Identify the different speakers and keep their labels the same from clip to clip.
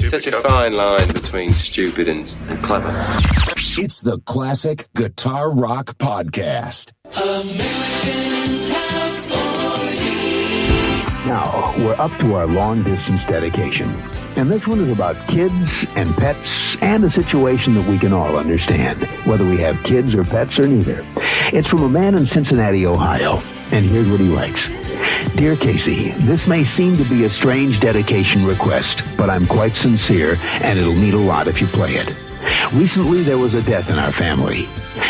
Speaker 1: Such a fine line between stupid and clever.
Speaker 2: It's the Classic Guitar Rock Podcast.
Speaker 3: Now, we're up to our long-distance dedication. And this one is about kids and pets and a situation that we can all understand, whether we have kids or pets or neither. It's from a man in Cincinnati, Ohio, and here's what he writes. Dear Casey, this may seem to be a strange dedication request, but I'm quite sincere, and it'll mean a lot if you play it. Recently, there was a death in our family.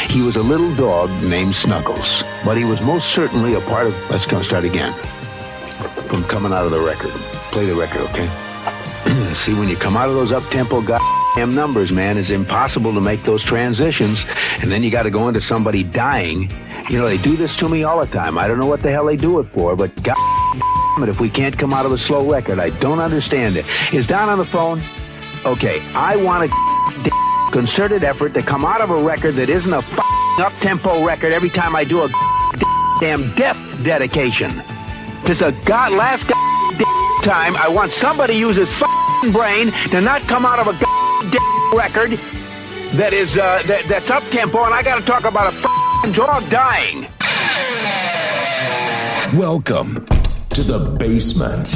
Speaker 3: He was a little dog named Snuggles, but he was most certainly a part of... Let's go start again. From coming out of the record. Play the record, okay? See, when you come out of those up-tempo goddamn numbers, man, it's impossible to make those transitions, and then you got to go into somebody dying. You know, they do this to me all the time. I don't know what the hell they do it for, but goddamn it, if we can't come out of a slow record, I don't understand it. Is Don on the phone? Okay, I want a concerted effort to come out of a record that isn't a up-tempo record every time I do a damn death dedication. This is a last time I want somebody to use his brain to not come out of a record that is that's up tempo, and I got to talk about a dog dying.
Speaker 2: Welcome to the basement.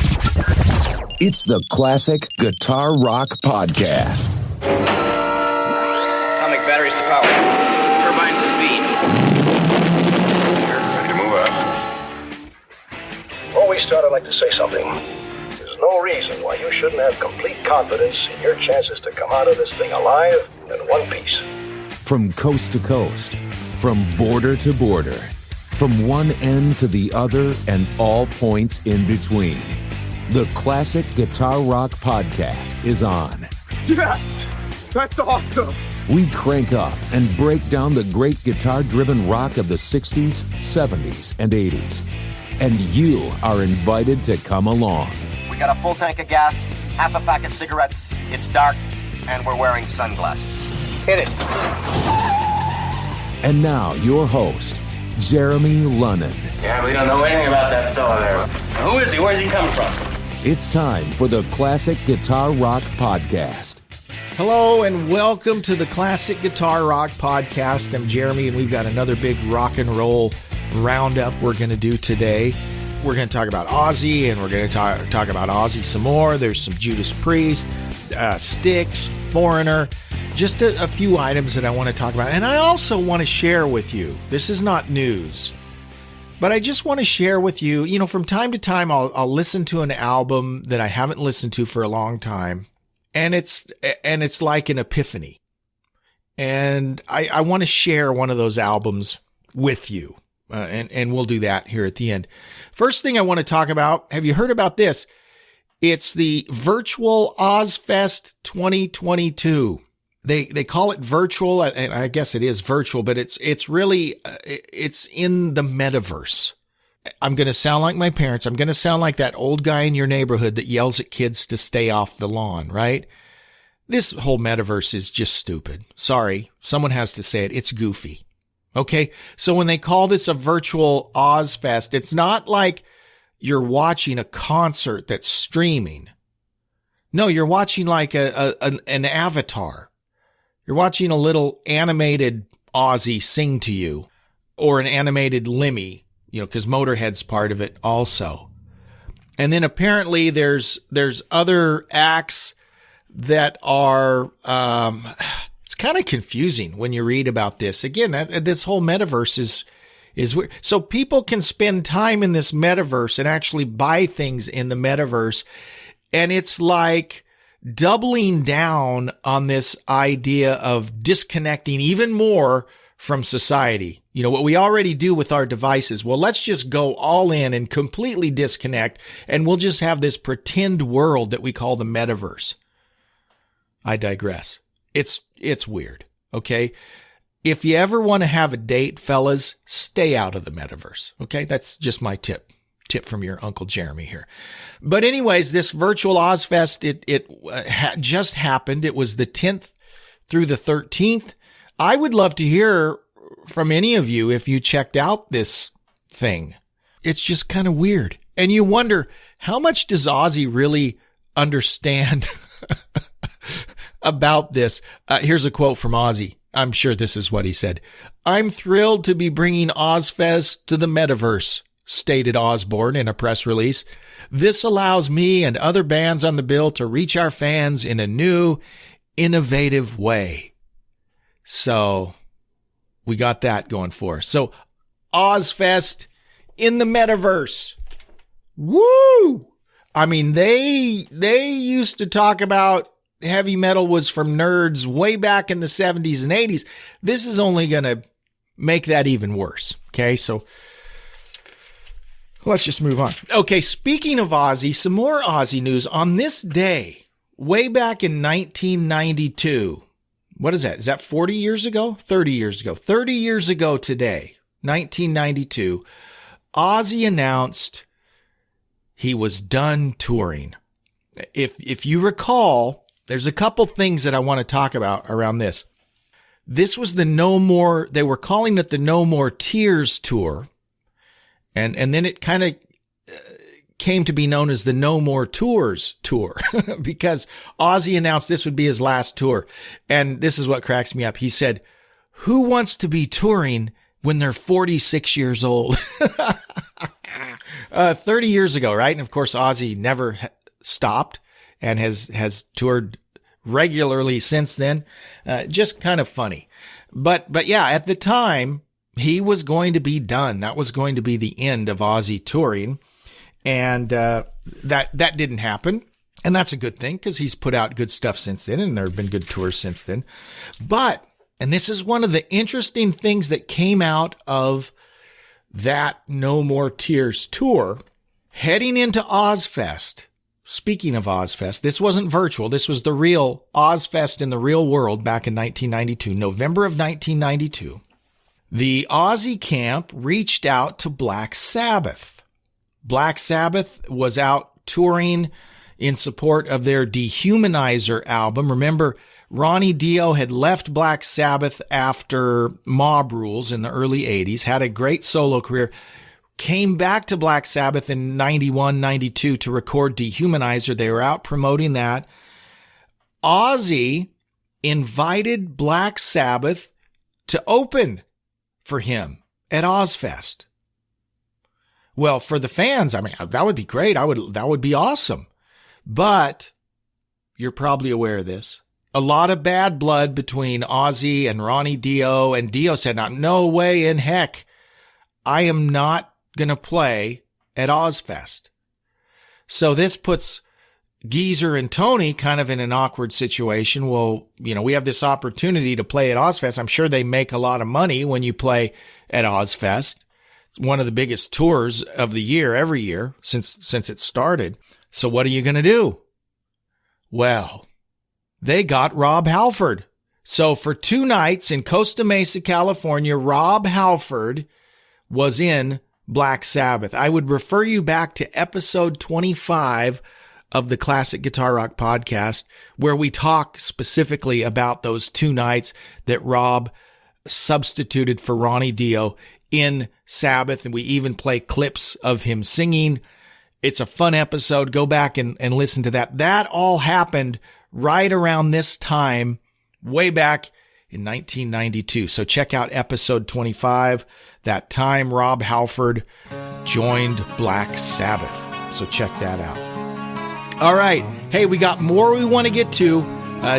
Speaker 2: It's the Classic Guitar Rock Podcast.
Speaker 4: Atomic batteries to power. Turbines to speed.
Speaker 1: Ready to move out.
Speaker 5: Before we start, I'd like to say something. There's no reason why you shouldn't have complete confidence in your chances to come out of this thing alive and in one piece.
Speaker 2: From coast to coast, from border to border, from one end to the other and all points in between, the Classic Guitar Rock Podcast is on.
Speaker 6: Yes! That's awesome!
Speaker 2: We crank up and break down the great guitar-driven rock of the 60s, 70s, and 80s. And you are invited to come along.
Speaker 4: We got a full tank of gas, half a pack of cigarettes, it's dark, and we're wearing sunglasses. Hit it.
Speaker 2: And now, your host, Jeremy Lunnan.
Speaker 1: Yeah, we don't know anything about that fella there.
Speaker 4: Who is he? Where's he coming from?
Speaker 2: It's time for the Classic Guitar Rock Podcast.
Speaker 6: Hello and welcome to the Classic Guitar Rock Podcast. I'm Jeremy, and we've got another big rock and roll roundup we're going to do today. We're going to talk about Ozzy, and we're going to talk about Ozzy some more. There's some Judas Priest, Styx, Foreigner, just a few items that I want to talk about. And I also want to share with you, this is not news, but I just want to share with you, you know, from time to time, I'll listen to an album that I haven't listened to for a long time, and it's like an epiphany. And I want to share one of those albums with you. And we'll do that here at the end. First thing I want to talk about, have you heard about this? It's the virtual Ozfest 2022. They call it virtual, and I guess it is virtual, but it's really, it's in the metaverse. I'm going to sound like my parents. I'm going to sound like that old guy in your neighborhood that yells at kids to stay off the lawn, right? This whole metaverse is just stupid. Sorry, someone has to say it. It's goofy. Okay, so when they call this a virtual Ozfest, it's not like you're watching a concert that's streaming. No, you're watching like an avatar. You're watching a little animated Ozzy sing to you, or an animated Lemmy, you know, because Motorhead's part of it also. And then apparently there's other acts that are, it's kind of confusing when you read about this. Again, this whole metaverse is weird. So people can spend time in this metaverse and actually buy things in the metaverse. And it's like doubling down on this idea of disconnecting even more from society. You know, what we already do with our devices. Well, let's just go all in and completely disconnect, and we'll just have this pretend world that we call the metaverse. I digress. It's weird. Okay. If you ever want to have a date, fellas, stay out of the metaverse. Okay. That's just my tip from your Uncle Jeremy here. But anyways, this virtual Ozfest, it just happened. It was the 10th through the 13th. I would love to hear from any of you if you checked out this thing. It's just kind of weird. And you wonder, how much does Ozzy really understand about this. Here's a quote from Ozzy. I'm sure this is what he said. "I'm thrilled to be bringing Ozzfest to the metaverse," stated Osbourne in a press release. "This allows me and other bands on the bill to reach our fans in a new, innovative way." So we got that going for us. So Ozzfest in the metaverse. Woo! I mean, they used to talk about heavy metal was from nerds way back in the 70s and 80s. This is only going to make that even worse. Okay, so let's just move on. Okay, speaking of Ozzy, some more Ozzy news. On this day, way back in 1992, what is that? Is that 40 years ago? 30 years ago. 30 years ago today, 1992, Ozzy announced he was done touring. If you recall, there's a couple things that I want to talk about around this. This was the No More, they were calling it the No More Tears Tour. And then it kind of came to be known as the No More Tours Tour because Ozzy announced this would be his last tour. And this is what cracks me up. He said, "Who wants to be touring when they're 46 years old?" 30 years ago, right? And of course, Ozzy never stopped and has toured regularly since then. Just kind of funny. But yeah, at the time, he was going to be done. That was going to be the end of Ozzy touring. And that didn't happen. And that's a good thing because he's put out good stuff since then, and there have been good tours since then. But, and this is one of the interesting things that came out of that No More Tears tour, heading into Ozzfest. Speaking of Ozzfest, this wasn't virtual. This was the real Ozzfest in the real world back in 1992, November of 1992. The Ozzy camp reached out to Black Sabbath. Black Sabbath was out touring in support of their Dehumanizer album. Remember, Ronnie Dio had left Black Sabbath after Mob Rules in the early 80s, had a great solo career, came back to Black Sabbath in 91, 92 to record Dehumanizer. They were out promoting that. Ozzy invited Black Sabbath to open for him at Ozzfest. Well, for the fans, I mean, that would be great. That would be awesome. But you're probably aware of this. A lot of bad blood between Ozzy and Ronnie Dio, and Dio said, "No way in heck, I am not going to play at Ozzfest." So this puts Geezer and Tony kind of in an awkward situation. Well, we have this opportunity to play at Ozzfest. I'm sure they make a lot of money when you play at Ozzfest. It's one of the biggest tours of the year every year since it started. So what are you going to do? Well, they got Rob Halford. So for 2 nights in Costa Mesa, California, Rob Halford was in Black Sabbath. I would refer you back to episode 25 of the Classic Guitar Rock podcast, where we talk specifically about those 2 nights that Rob substituted for Ronnie Dio in Sabbath. And we even play clips of him singing. It's a fun episode. Go back and listen to that. That all happened right around this time, way back in 1992. So check out episode 25. That time Rob Halford joined Black Sabbath. So check that out. All right. Hey, we got more we want to get to.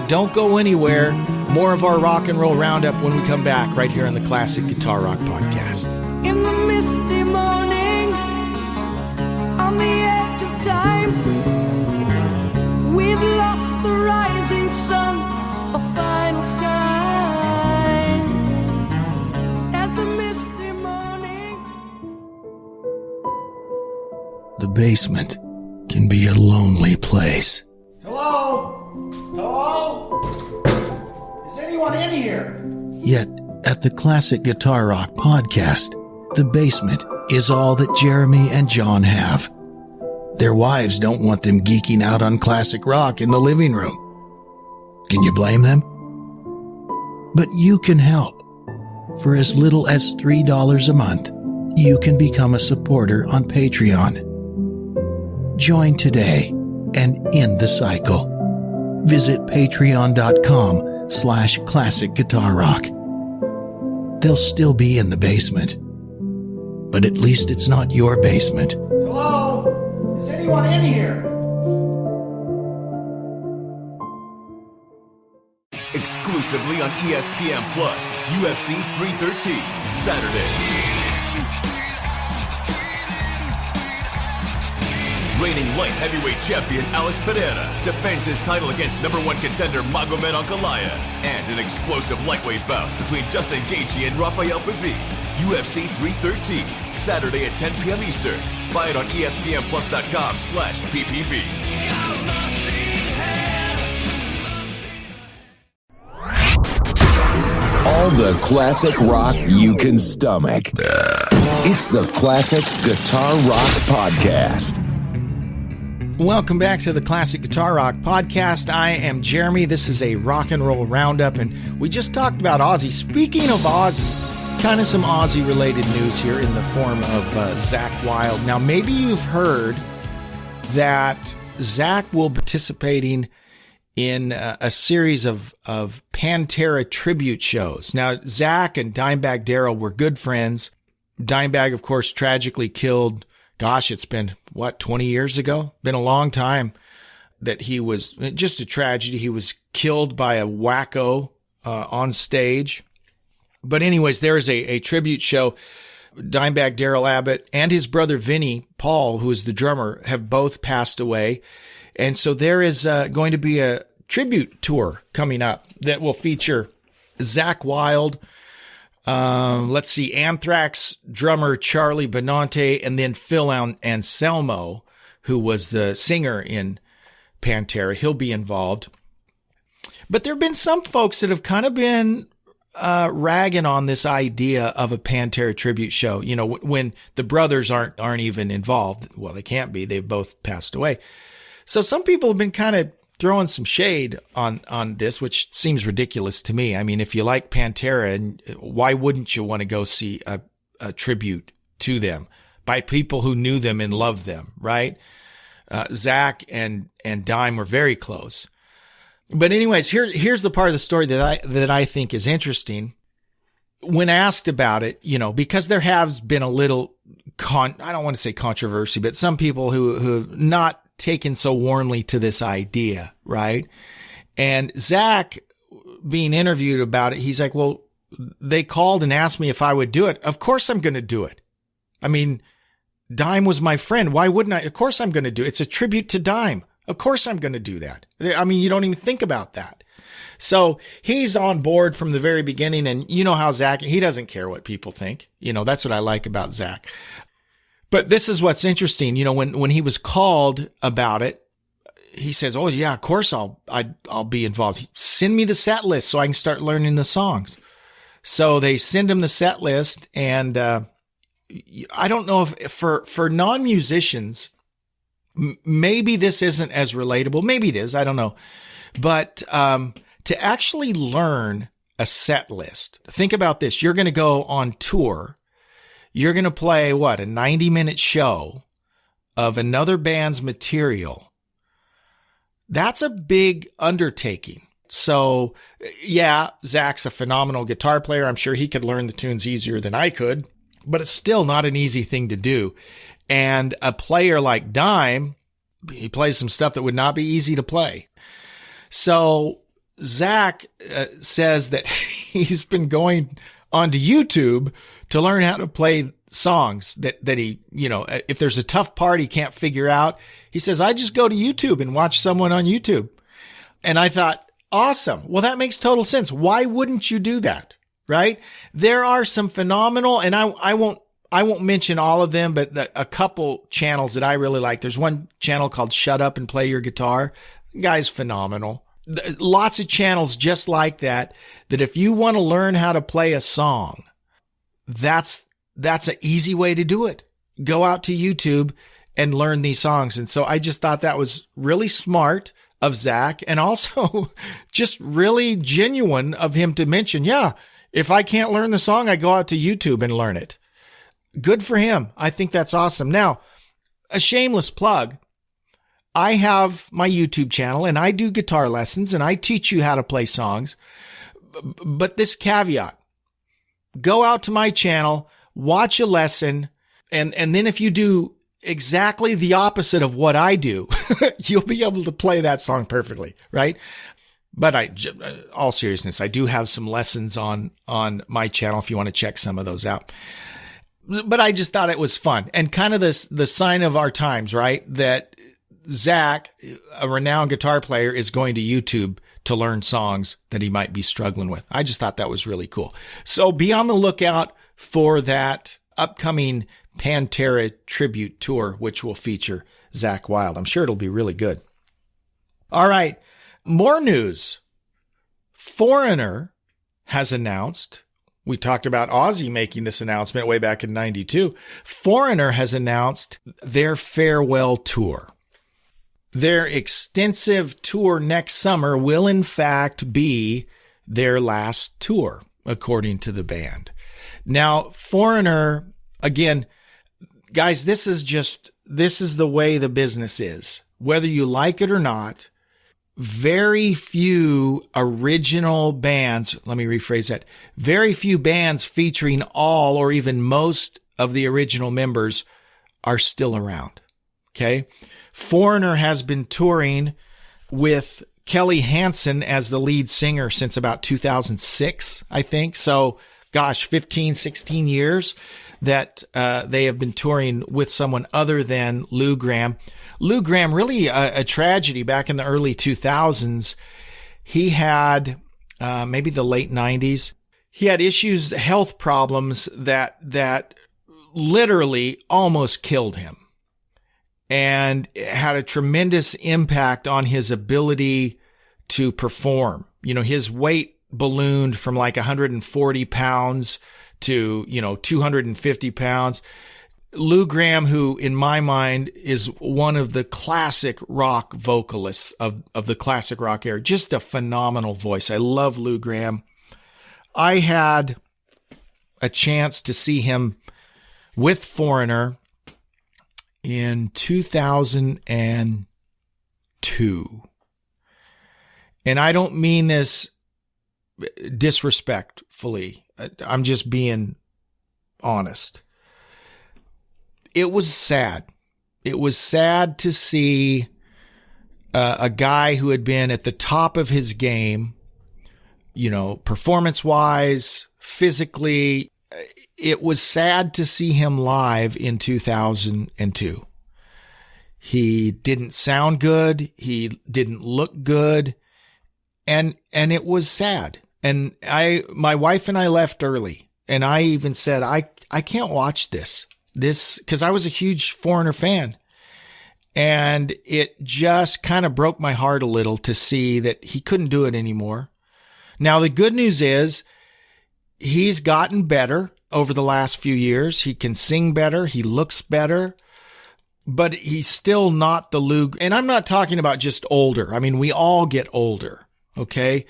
Speaker 6: Don't go anywhere. More of our rock and roll roundup when we come back right here on the Classic Guitar Rock podcast.
Speaker 7: In the misty morning, on the edge of time, we've lost the rising sun, a final sign. As the misty morning.
Speaker 8: The basement can be a lonely place.
Speaker 6: Hello? Hello? Is anyone in here?
Speaker 8: Yet, at the Classic Guitar Rock podcast, the basement is all that Jeremy and John have. Their wives don't want them geeking out on classic rock in the living room. Can you blame them? But you can help. For as little as $3 a month, you can become a supporter on Patreon. Join today and end the cycle. visit patreon.com/classic guitar rock. They'll still be in the basement, but at least it's not your basement.
Speaker 6: Hello? Is anyone in here?
Speaker 9: Exclusively on ESPN Plus, UFC 313, Saturday. Reigning light heavyweight champion Alex Pereira defends his title against #1 contender Magomed Ankalaev, and an explosive lightweight bout between Justin Gaethje and Rafael Fiziev. UFC 313, Saturday at 10 p.m. Eastern. Buy it on ESPNplus.com/PPV.
Speaker 2: All the classic rock you can stomach. It's the Classic Guitar Rock Podcast.
Speaker 6: Welcome back to the Classic Guitar Rock Podcast. I am Jeremy. This is a rock and roll roundup, and we just talked about Ozzy. Speaking of Ozzy, kind of some Ozzy-related news here in the form of Zakk Wylde. Now, maybe you've heard that Zakk will be participating in a series of Pantera tribute shows. Now, Zakk and Dimebag Darrell were good friends. Dimebag, of course, tragically killed. Gosh, it's been, 20 years ago? Been a long time that he was, just a tragedy. He was killed by a wacko on stage. But anyways, there is a tribute show. Dimebag Darrell Abbott and his brother Vinny Paul, who is the drummer, have both passed away. And so there is going to be a tribute tour coming up that will feature Zakk Wylde, Anthrax drummer Charlie Benante, and then Phil Anselmo, who was the singer in Pantera. He'll be involved. But there have been some folks that have kind of been ragging on this idea of a Pantera tribute show. You know, when the brothers aren't even involved. Well, they can't be. They've both passed away. So some people have been kind of throwing some shade on this, which seems ridiculous to me. I mean, if you like Pantera, and why wouldn't you want to go see a tribute to them by people who knew them and loved them, right? Zakk and Dime were very close. But anyways, here's the part of the story that I think is interesting. When asked about it, you know, because there has been a little I don't want to say controversy, but some people who have not taken so warmly to this idea, right? And Zakk, being interviewed about it, he's like, well, they called and asked me if I would do it. Of course I'm going to do it. I mean, Dime was my friend. Why wouldn't I? Of course I'm going to do it. It's a tribute to Dime. Of course I'm going to do that. I mean, you don't even think about that. So he's on board from the very beginning. And you know how Zakk, he doesn't care what people think. You know, that's what I like about Zakk. But this is what's interesting. You know, when he was called about it, he says, oh yeah, of course I'll be involved. Send me the set list so I can start learning the songs. So they send him the set list. And, I don't know if for non-musicians, maybe this isn't as relatable. Maybe it is. I don't know. But to actually learn a set list, think about this. You're going to go on tour. You're going to play, a 90-minute show of another band's material. That's a big undertaking. So, yeah, Zakk's a phenomenal guitar player. I'm sure he could learn the tunes easier than I could, but it's still not an easy thing to do. And a player like Dime, he plays some stuff that would not be easy to play. So Zakk says that he's been going onto YouTube to learn how to play songs that he, you know, if there's a tough part he can't figure out, he says, I just go to YouTube and watch someone on YouTube. And I thought, awesome. Well, that makes total sense. Why wouldn't you do that? Right? There are some phenomenal, and I won't mention all of them, but a couple channels that I really like. There's one channel called Shut Up and Play Your Guitar. The guy's phenomenal. Lots of channels just like that if you want to learn how to play a song, that's an easy way to do it. Go out to YouTube and learn these songs. And so I just thought that was really smart of Zakk, and also just really genuine of him to mention, yeah, if I can't learn the song, I go out to YouTube and learn it. Good for him. I think that's awesome. Now, a shameless plug. I have my YouTube channel and I do guitar lessons and I teach you how to play songs. But this caveat, go out to my channel, watch a lesson, and then if you do exactly the opposite of what I do, you'll be able to play that song perfectly, right? But all seriousness, I do have some lessons on my channel if you want to check some of those out. But I just thought it was fun and kind of the sign of our times, right? That Zakk, a renowned guitar player, is going to YouTube to learn songs that he might be struggling with. I just thought that was really cool. So be on the lookout for that upcoming Pantera tribute tour, which will feature Zakk Wylde. I'm sure it'll be really good. All right. More news. Foreigner has announced, we talked about Ozzy making this announcement way back in 92. Foreigner has announced their farewell tour. Their extensive tour next summer will in fact be their last tour, according to the band. Now, Foreigner, again, guys, this is the way the business is. Whether you like it or not, very few original bands, let me rephrase that, very few bands featuring all or even most of the original members are still around. Okay? Foreigner has been touring with Kelly Hansen as the lead singer since about 2006, I think. So, gosh, 15, 16 years that they have been touring with someone other than Lou Gramm. Lou Gramm, really a tragedy back in the early 2000s. He had, maybe the late 90s, he had issues, health problems that literally almost killed him. And it had a tremendous impact on his ability to perform. You know, his weight ballooned from like 140 pounds to, 250 pounds. Lou Gramm, who in my mind is one of the classic rock vocalists of the classic rock era, just a phenomenal voice. I love Lou Gramm. I had a chance to see him with Foreigner in 2002. And I don't mean this disrespectfully. I'm just being honest. It was sad. It was sad to see a guy who had been at the top of his game, performance-wise, physically. It was sad to see him live in 2002. He didn't sound good. He didn't look good. And it was sad. And my wife and I left early, and I even said, I can't watch this, cause I was a huge Foreigner fan. And it just kind of broke my heart a little to see that he couldn't do it anymore. Now, the good news is he's gotten better over the last few years. He can sing better. He looks better, but he's still not the Lou. And I'm not talking about just older. I mean, we all get older. Okay.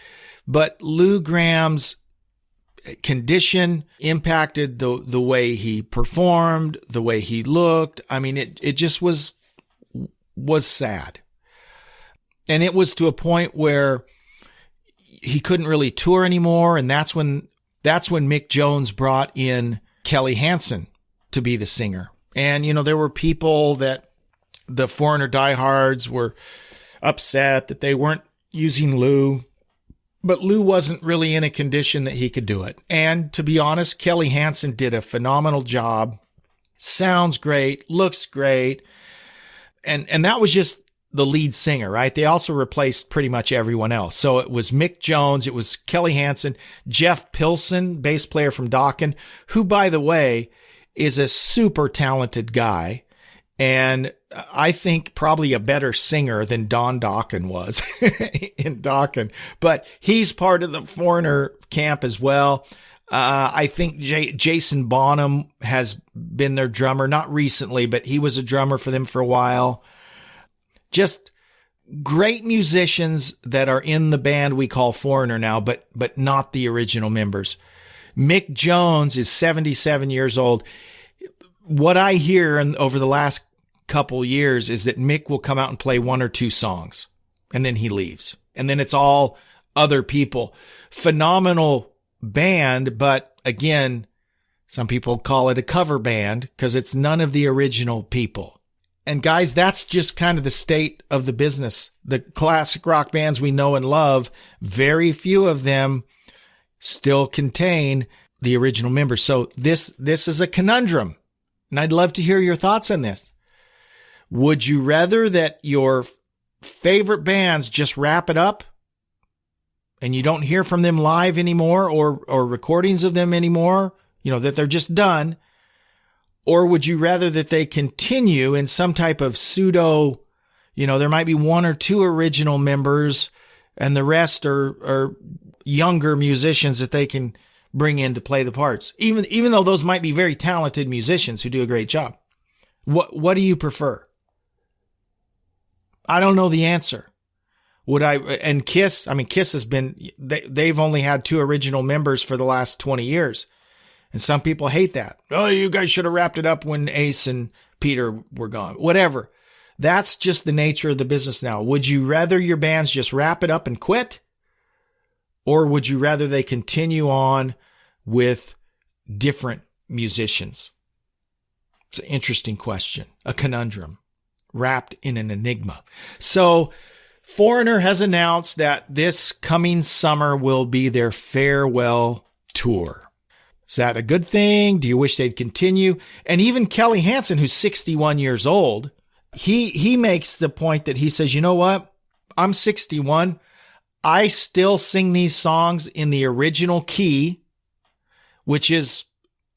Speaker 6: But Lou Gramm's condition impacted the way he performed, the way he looked. I mean, it just was sad. And it was to a point where he couldn't really tour anymore. And that's when Mick Jones brought in Kelly Hansen to be the singer. And, there were people that the Foreigner diehards were upset that they weren't using Lou. But Lou wasn't really in a condition that he could do it. And to be honest, Kelly Hansen did a phenomenal job. Sounds great, looks great. And that was just the lead singer, right? They also replaced pretty much everyone else. So it was Mick Jones, it was Kelly Hansen, Jeff Pilson, bass player from Dokken, who, by the way, is a super talented guy. And I think probably a better singer than Don Dokken was in Dokken. But he's part of the Foreigner camp as well. I think Jason Bonham has been their drummer, not recently, but he was a drummer for them for a while. Just great musicians that are in the band we call Foreigner now, but not the original members. Mick Jones is 77 years old. What I hear over the last couple years is that Mick will come out and play one or two songs and then he leaves. And then it's all other people. Phenomenal band, but again, some people call it a cover band because it's none of the original people. And guys, that's just kind of the state of the business. The classic rock bands we know and love, very few of them still contain the original members. So this is a conundrum. And I'd love to hear your thoughts on this. Would you rather that your favorite bands just wrap it up and you don't hear from them live anymore or recordings of them anymore, that they're just done? Or would you rather that they continue in some type of pseudo, there might be one or two original members and the rest are younger musicians that they can bring in to play the parts, even though those might be very talented musicians who do a great job? What do you prefer? I don't know the answer. And Kiss has been, they've only had two original members for the last 20 years. And some people hate that. Oh, you guys should have wrapped it up when Ace and Peter were gone. Whatever. That's just the nature of the business now. Would you rather your bands just wrap it up and quit? Or would you rather they continue on with different musicians? It's an interesting question, a conundrum wrapped in an enigma. So Foreigner has announced that this coming summer will be their farewell tour. Is that a good thing? Do you wish they'd continue? And even Kelly Hansen, who's 61 years old, he makes the point that he says, you know what? I'm 61. I still sing these songs in the original key, which is,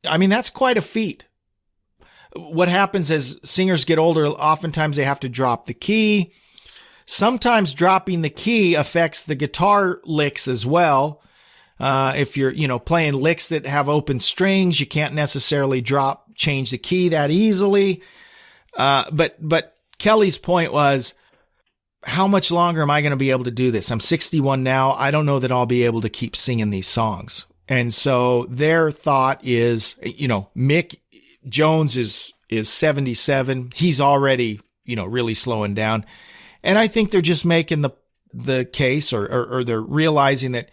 Speaker 6: that's quite a feat. What happens as singers get older, oftentimes they have to drop the key. Sometimes dropping the key affects the guitar licks as well. If you're, playing licks that have open strings, you can't necessarily change the key that easily. But Kelly's point was, how much longer am I going to be able to do this? I'm 61 now. I don't know that I'll be able to keep singing these songs. And so their thought is, Mick Jones is 77. He's already, really slowing down. And I think they're just making the case or they're realizing that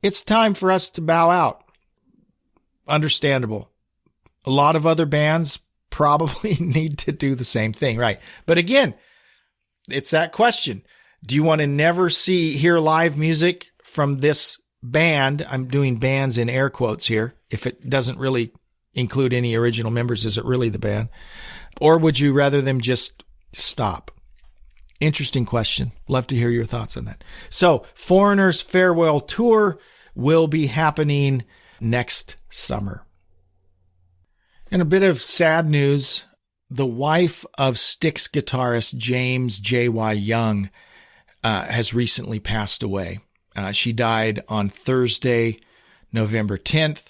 Speaker 6: it's time for us to bow out. Understandable. A lot of other bands probably need to do the same thing, right? But again, it's that question. Do you want to never hear live music from this band? I'm doing bands in air quotes here. If it doesn't really include any original members, is it really the band? Or would you rather them just stop? Interesting question. Love to hear your thoughts on that. So Foreigner's farewell tour will be happening next summer. And a bit of sad news. The wife of Styx guitarist James J.Y. Young has recently passed away. She died on Thursday, November 10th.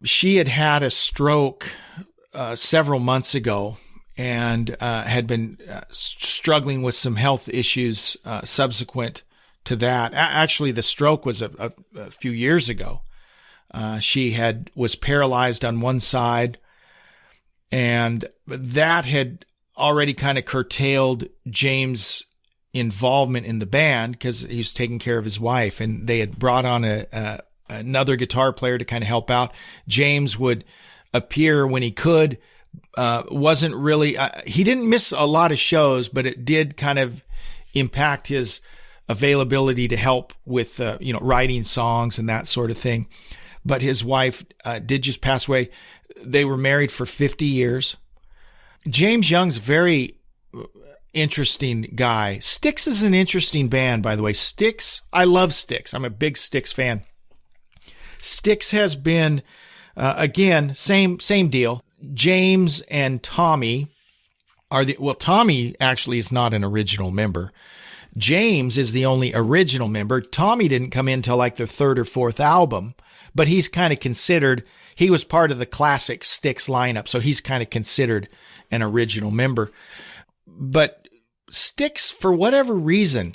Speaker 6: She had a stroke several months ago and had been struggling with some health issues subsequent to that. Actually, the stroke was a few years ago. She was paralyzed on one side, and that had already kind of curtailed James' involvement in the band because he was taking care of his wife, and they had brought on another guitar player to kind of help out. James would appear when he could. Wasn't really, he didn't miss a lot of shows, but it did kind of impact his availability to help with, writing songs and that sort of thing. But his wife did just pass away. They were married for 50 years. James Young's very interesting guy. Styx is an interesting band, by the way. Styx, I love Styx. I'm a big Styx fan. Styx has been, again, same deal. James and Tommy Tommy actually is not an original member. James is the only original member. Tommy didn't come in till like their third or fourth album, but he's kind of considered, he was part of the classic Styx lineup, so he's kind of considered an original member. But Styx, for whatever reason,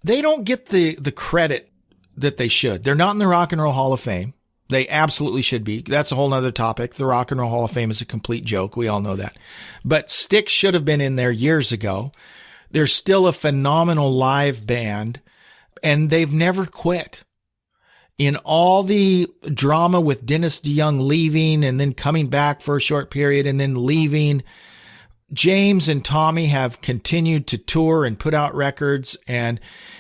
Speaker 6: they don't get the credit that they should. They're not in the Rock and Roll Hall of Fame. They absolutely should be. That's a whole nother topic. The Rock and Roll Hall of Fame is a complete joke. We all know that. But Styx should have been in there years ago. They're still a phenomenal live band, and they've never quit. In all the drama with Dennis DeYoung leaving and then coming back for a short period and then leaving, James and Tommy have continued to tour and put out records and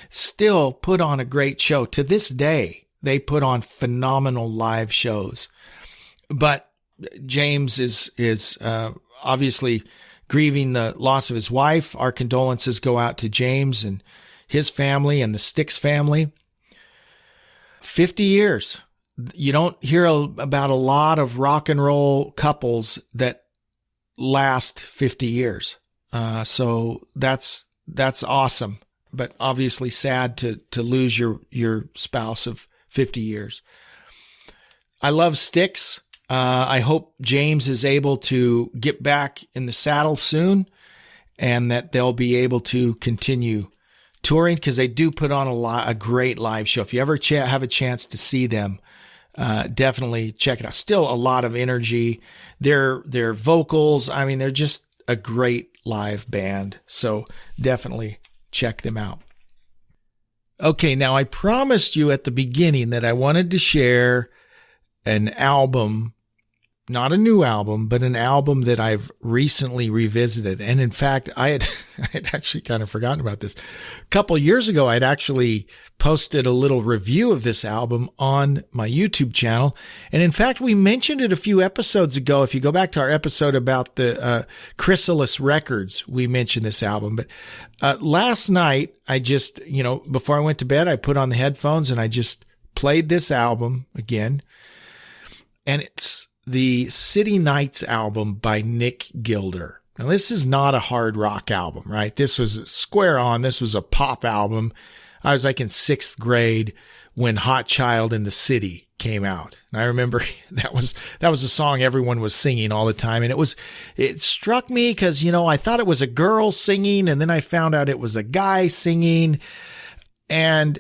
Speaker 6: still put on a great show. To this day, they put on phenomenal live shows. But James is obviously grieving the loss of his wife. Our condolences go out to James and his family and the Styx family. 50 years. You don't hear about a lot of rock and roll couples that last 50 years. So that's awesome, but obviously sad to lose your spouse of 50 years. I love Styx. I hope James is able to get back in the saddle soon and that they'll be able to continue touring, because they do put on a great live show. If you ever have a chance to see them, definitely check it out. Still a lot of energy. Their vocals, I mean, they're just a great live band. So definitely check them out. Okay, now I promised you at the beginning that I wanted to share an album, not a new album, but an album that I've recently revisited. And in fact, I had actually kind of forgotten about this. A couple years ago, I'd actually posted a little review of this album on my YouTube channel. And in fact, we mentioned it a few episodes ago. If you go back to our episode about the Chrysalis Records, we mentioned this album. But last night, I just, before I went to bed, I put on the headphones and I just played this album again. And it's the City Nights album by Nick Gilder. Now, this is not a hard rock album, right? This was square on. This was a pop album. I was like in 6th grade when Hot Child in the City came out. And I remember that was a song everyone was singing all the time. And it struck me because, I thought it was a girl singing, and then I found out it was a guy singing. And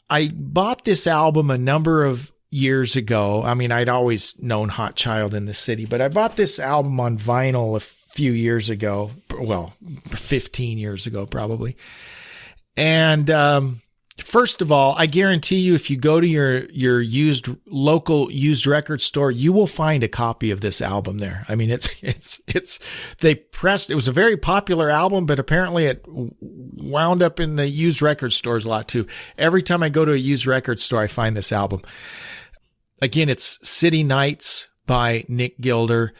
Speaker 6: I bought this album a number of years ago. I mean, I'd always known Hot Child in the City, but I bought this album on vinyl a few years ago. Well, 15 years ago, probably. And, first of all, I guarantee you, if you go to your local used record store, you will find a copy of this album there. I mean, it was a very popular album, but apparently it wound up in the used record stores a lot too. Every time I go to a used record store, I find this album. Again, it's City Nights by Nick Gilder.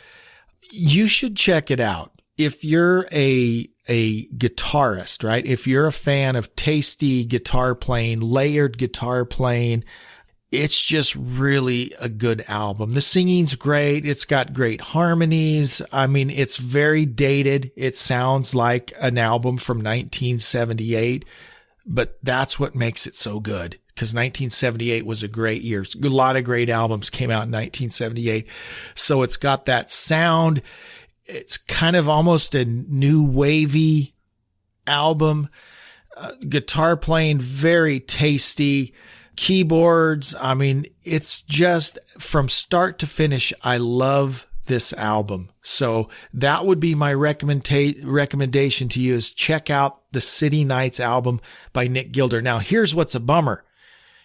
Speaker 6: You should check it out. If you're a guitarist, right? If you're a fan of tasty guitar playing, layered guitar playing, it's just really a good album. The singing's great. It's got great harmonies. I mean, it's very dated. It sounds like an album from 1978, but that's what makes it so good, because 1978 was a great year. A lot of great albums came out in 1978. So it's got that sound. It's kind of almost a new wavy album. Guitar playing, very tasty. Keyboards. I mean, it's just from start to finish. I love this album. So that would be my recommendation to you, is check out the City Nights album by Nick Gilder. Now, here's what's a bummer.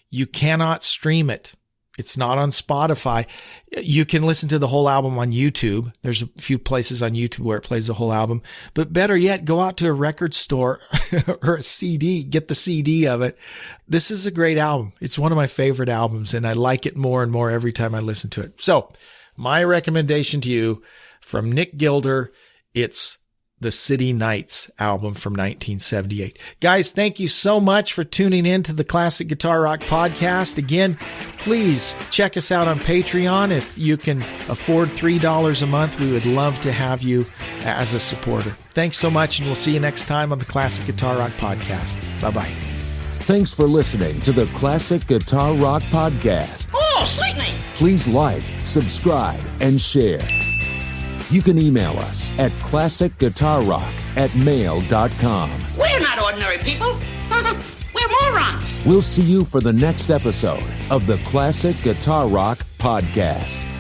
Speaker 6: You cannot stream it. It's not on Spotify. You can listen to the whole album on YouTube. There's a few places on YouTube where it plays the whole album. But better yet, go out to a record store or a CD, get the CD of it. This is a great album. It's one of my favorite albums, and I like it more and more every time I listen to it. So my recommendation to you from Nick Gilder, it's the City Nights album from 1978. Guys, thank you so much for tuning in to the Classic Guitar Rock podcast. Again, please check us out on Patreon. If you can afford $3 a month, we would love to have you as a supporter. Thanks so much, and we'll see you next time on the Classic Guitar Rock podcast. Bye-bye.
Speaker 2: Thanks for listening to the Classic Guitar Rock podcast.
Speaker 10: Oh, sweetening!
Speaker 2: Please like, subscribe, and share. You can email us at classicguitarrock@mail.com.
Speaker 10: We're not ordinary people. We're they're morons.
Speaker 2: We'll see you for the next episode of the Classic Guitar Rock Podcast.